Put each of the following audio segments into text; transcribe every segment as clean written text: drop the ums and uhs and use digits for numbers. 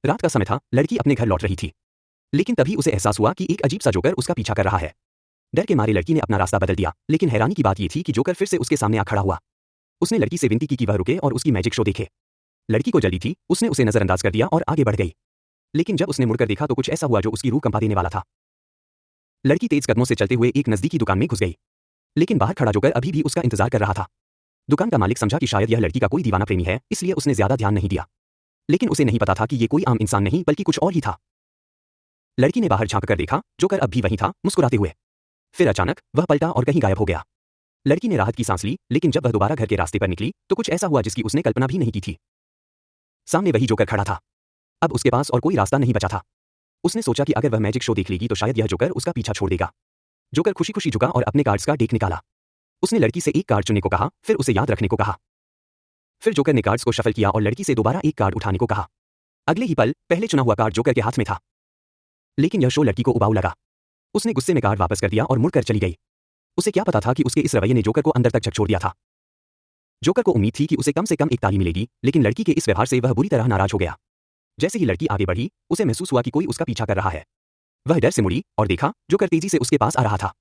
रात का समय था, लड़की अपने घर लौट रही थी। लेकिन तभी उसे एहसास हुआ कि एक अजीब सा जोकर उसका पीछा कर रहा है। डर के मारे लड़की ने अपना रास्ता बदल दिया, लेकिन हैरानी की बात यह थी कि जोकर फिर से उसके सामने आ खड़ा हुआ। उसने लड़की से विनती की कि वह रुके और उसकी मैजिक शो देखे। लड़की को जल्दी थी, उसने उसे नजरअंदाज कर दिया और आगे बढ़ गई। लेकिन जब उसने मुड़कर देखा तो कुछ ऐसा हुआ जो उसकी रूह कंपा देने वाला था। लड़की तेज कदमों से चलते हुए एक नजदीकी दुकान में घुस गई। लेकिन बाहर खड़ा जोकर अभी भी उसका इंतजार कर रहा था। दुकान का मालिक समझा कि शायद यह लड़की का कोई दीवाना प्रेमी है, इसलिए उसने ज्यादा ध्यान नहीं दिया। लेकिन उसे नहीं पता था कि यह कोई आम इंसान नहीं बल्कि कुछ और ही था। लड़की ने बाहर झांक कर देखा, जोकर अब भी वहीं था, मुस्कुराते हुए। फिर अचानक वह पलटा और कहीं गायब हो गया। लड़की ने राहत की सांस ली, लेकिन जब वह दोबारा घर के रास्ते पर निकली तो कुछ ऐसा हुआ जिसकी उसने कल्पना भी नहीं की थी। सामने वही जोकर खड़ा था। अब उसके पास और कोई रास्ता नहीं बचा था। उसने सोचा कि अगर वह मैजिक शो देख लेगी तो शायद यह जोकर उसका पीछा छोड़ देगा। जोकर खुशी खुशी झुका और अपने कार्ड्स का डेक निकाला। उसने लड़की से एक कार्ड चुनने को कहा, फिर उसे याद रखने को कहा। फिर जोकर ने कार्ड्स को शफल किया और लड़की से दोबारा एक कार्ड उठाने को कहा। अगले ही पल पहले चुना हुआ कार्ड जोकर के हाथ में था। लेकिन यह शो लड़की को उबाऊ लगा। उसने गुस्से में कार्ड वापस कर दिया और मुड़कर चली गई। उसे क्या पता था कि उसके इस रवैये ने जोकर को अंदर तक झकझोर दिया था। जोकर को उम्मीद थी कि उसे कम से कम एक ताली मिलेगी, लेकिन लड़की के इस व्यवहार से वह बुरी तरह नाराज हो गया। जैसे ही लड़की आगे बढ़ी, उसे महसूस हुआ कि कोई उसका पीछा कर रहा है। वह डर से मुड़ी और देखा, जोकर तेजी से उसके पास आ रहा था।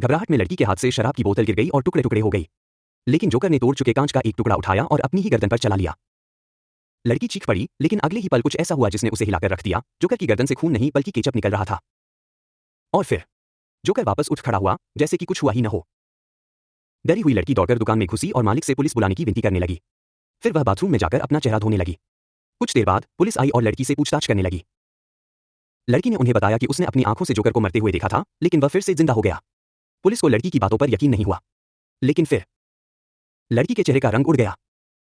घबराहट में लड़की के हाथ से शराब की बोतल गिर गई और टुकड़े टुकड़े हो गई। लेकिन जोकर ने तोड़ चुके कांच का एक टुकड़ा उठाया और अपनी ही गर्दन पर चला लिया। लड़की चीख पड़ी, लेकिन अगले ही पल कुछ ऐसा हुआ जिसने उसे हिलाकर रख दिया। जोकर की गर्दन से खून नहीं बल्कि केचप निकल रहा था। और फिर जोकर वापस उठ खड़ा हुआ, जैसे कि कुछ हुआ ही न हो। डरी हुई लड़की दौड़कर दुकान में घुसी और मालिक से पुलिस बुलाने की विनती करने लगी। फिर वह बाथरूम में जाकर अपना चेहरा धोने लगी। कुछ देर बाद पुलिस आई और लड़की से पूछताछ करने लगी। लड़की ने उन्हें बताया कि उसने अपनी आंखों से जोकर को मरते हुए देखा था, लेकिन वह फिर से जिंदा हो गया। पुलिस को लड़की की बातों पर यकीन नहीं हुआ। लेकिन फिर लड़की के चेहरे का रंग उड़ गया।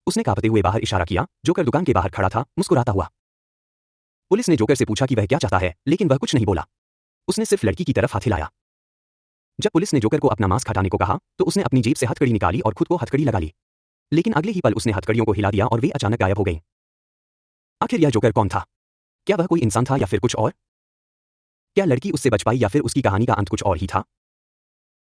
उसने कांपते हुए बाहर इशारा किया। जोकर दुकान के बाहर खड़ा था, मुस्कुराता हुआ। पुलिस ने जोकर से पूछा कि वह क्या चाहता है, लेकिन वह कुछ नहीं बोला। उसने सिर्फ लड़की की तरफ हाथ हिलाया। जब पुलिस ने जोकर को अपना मास्क हटाने को कहा तो उसने अपनी जेब से हथकड़ी निकाली और खुद को हथकड़ी लगा ली। लेकिन अगले ही पल उसने हथकड़ियों को हिला दिया और वे अचानक गायब हो गईं। आखिर यह जोकर कौन था? क्या वह कोई इंसान था या फिर कुछ और? क्या लड़की उससे बच पाई या फिर उसकी कहानी का अंत कुछ और ही था?